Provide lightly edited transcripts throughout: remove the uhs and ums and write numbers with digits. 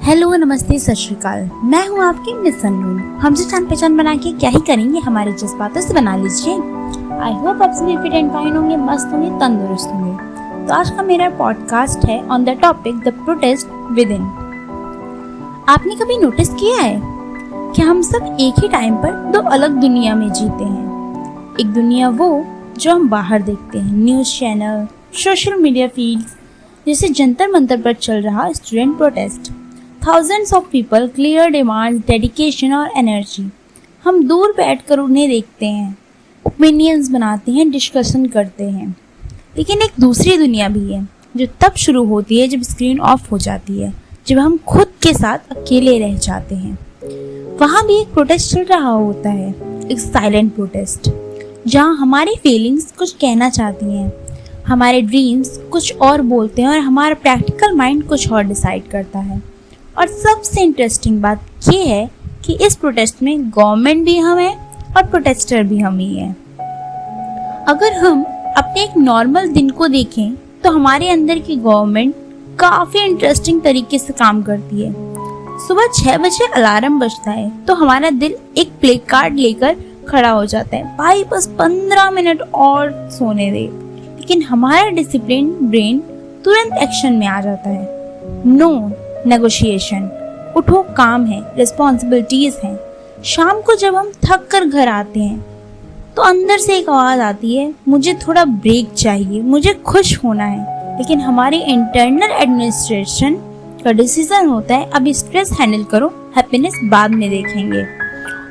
Hello, नमस्ते, सत श्री अकाल। मैं हूँ आपकी मिस अननोन। हमसे जान पहचान बना के क्या ही करेंगे, हमारे जज्बातों से बना लीजिए। आई होप आप सभी फिट एंड फाइन होंगे, मस्त होंगे, तंदुरुस्त होंगे। तो आज का मेरा पॉडकास्ट है on the topic the protest with in. आपने कभी नोटिस किया है कि हम सब एक ही टाइम पर दो अलग दुनिया में जीते हैं। एक दुनिया वो जो हम बाहर देखते हैं, news channel, social media feeds, जैसे जंतर मंतर पर चल रहा student protest. Thousands of people, clear demands, dedication और एनर्जी। हम दूर बैठकर उन्हें देखते हैं, ओपिनियंस बनाते हैं, डिस्कशन करते हैं। लेकिन एक दूसरी दुनिया भी है जो तब शुरू होती है जब स्क्रीन ऑफ हो जाती है, जब हम खुद के साथ अकेले रह जाते हैं। वहाँ भी एक प्रोटेस्ट चल रहा होता है, एक साइलेंट प्रोटेस्ट, जहाँ हमारी फीलिंग्स कुछ कहना चाहती हैं, हमारे ड्रीम्स कुछ और बोलते हैं और हमारा प्रैक्टिकल माइंड कुछ और डिसाइड करता है। और सबसे इंटरेस्टिंग बात ये है कि इस प्रोटेस्ट में गवर्नमेंट भी हम हैं और प्रोटेस्टर भी हम ही हैं। अगर हम अपने एक नॉर्मल दिन को देखें तो हमारे अंदर की गवर्नमेंट काफ़ी इंटरेस्टिंग तरीके से काम करती है। सुबह 6 बजे अलार्म बजता है तो हमारा दिल एक प्ले कार्ड लेकर खड़ा हो जाता है, भाई बस 15 मिनट और सोने दे। लेकिन हमारा डिसिप्लिन ब्रेन तुरंत एक्शन में आ जाता है। नो नेगोशिएशन, उठो, काम है, रिस्पॉन्सिबिलिटीज हैं। शाम को जब हम थक कर घर आते हैं तो अंदर से एक आवाज़ आती है, मुझे थोड़ा ब्रेक चाहिए, मुझे खुश होना है। लेकिन हमारे इंटरनल एडमिनिस्ट्रेशन का डिसीजन होता है, अभी स्ट्रेस हैंडल करो, हैप्पीनेस बाद में देखेंगे।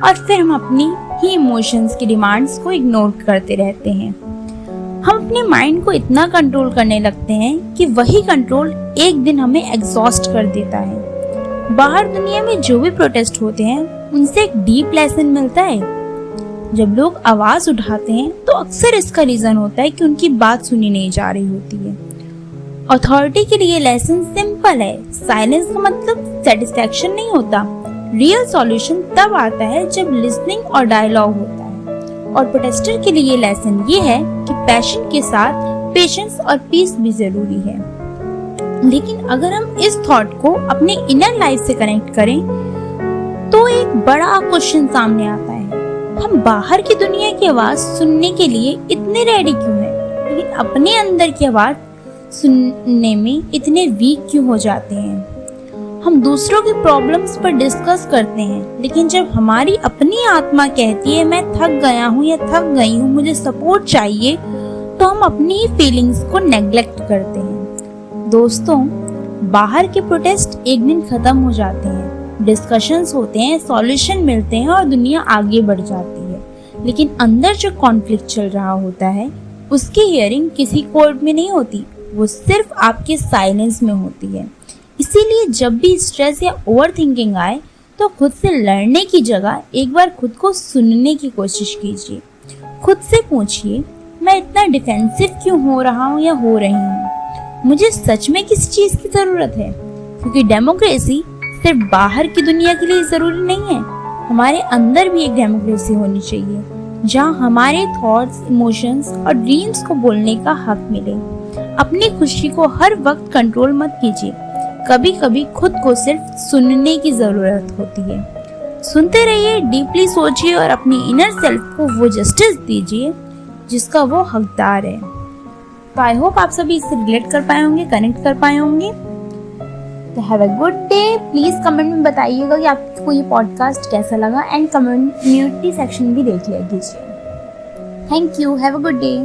और फिर हम अपनी ही इमोशंस की डिमांड्स को इग्नोर करते रहते हैं। हम अपने माइंड को इतना कंट्रोल करने लगते हैं कि वही कंट्रोल एक दिन हमें एग्जॉस्ट कर देता है। बाहर दुनिया में जो भी प्रोटेस्ट होते हैं उनसे एक डीप लेसन मिलता है। जब लोग आवाज उठाते हैं तो अक्सर इसका रीजन होता है कि उनकी बात सुनी नहीं जा रही होती है। अथॉरिटी के लिए लेसन सिंपल है, साइलेंस का मतलब सेटिस्फैक्शन नहीं होता। रियल सॉल्यूशन तब आता है जब लिसनिंग और डायलॉग होता है। और प्रोटेस्टर के लिए लेसन ये है कि पैशन के साथ पेशेंस और पीस भी जरूरी है। लेकिन अगर हम इस थॉट को अपने इनर लाइफ से कनेक्ट करें तो एक बड़ा क्वेश्चन सामने आता है, हम बाहर की दुनिया की आवाज सुनने के लिए इतने रेडी क्यों हैं, लेकिन अपने अंदर की आवाज सुनने में इतने वीक क्यों हो जाते हैं। हम दूसरों की प्रॉब्लम्स पर डिस्कस करते हैं, लेकिन जब हमारी अपनी आत्मा कहती है मैं थक गया हूँ या थक गई हूँ, मुझे सपोर्ट चाहिए, तो हम अपनी फीलिंग्स को नेग्लेक्ट करते हैं। दोस्तों, बाहर के प्रोटेस्ट एक दिन खत्म हो जाते हैं, डिस्कशंस होते हैं, सॉल्यूशन मिलते हैं और दुनिया आगे बढ़ जाती है। लेकिन अंदर जो कॉन्फ्लिक्ट चल रहा होता है उसकी हियरिंग किसी कोर्ट में नहीं होती, वो सिर्फ आपके साइलेंस में होती है। इसीलिए जब भी स्ट्रेस या ओवर थिंकिंग आए तो खुद से लड़ने की जगह एक बार खुद को सुनने की कोशिश कीजिए। खुद से पूछिए, मैं इतना डिफेंसिव क्यों हो रहा हूँ या हो रही हूँ, मुझे सच में किसी चीज़ की ज़रूरत है। क्योंकि डेमोक्रेसी सिर्फ बाहर की दुनिया के लिए ज़रूरी नहीं है, हमारे अंदर भी एक डेमोक्रेसी होनी चाहिए जहाँ हमारे थॉट्स, इमोशंस और ड्रीम्स को बोलने का हक मिले। अपनी खुशी को हर वक्त कंट्रोल मत कीजिए, कभी कभी खुद को सिर्फ सुनने की जरूरत होती है। सुनते रहिए, डीपली सोचिए और अपनी इनर सेल्फ को वो जस्टिस दीजिए जिसका वो हकदार है। तो आई होप आप सभी इससे रिलेट कर पाए होंगे, कनेक्ट कर पाए होंगे। तो have a good day. Please comment में बताइएगा कि आपको ये पॉडकास्ट कैसा लगा एंड कम्युनिटी सेक्शन भी देख लीजिए। Thank you, have a good day.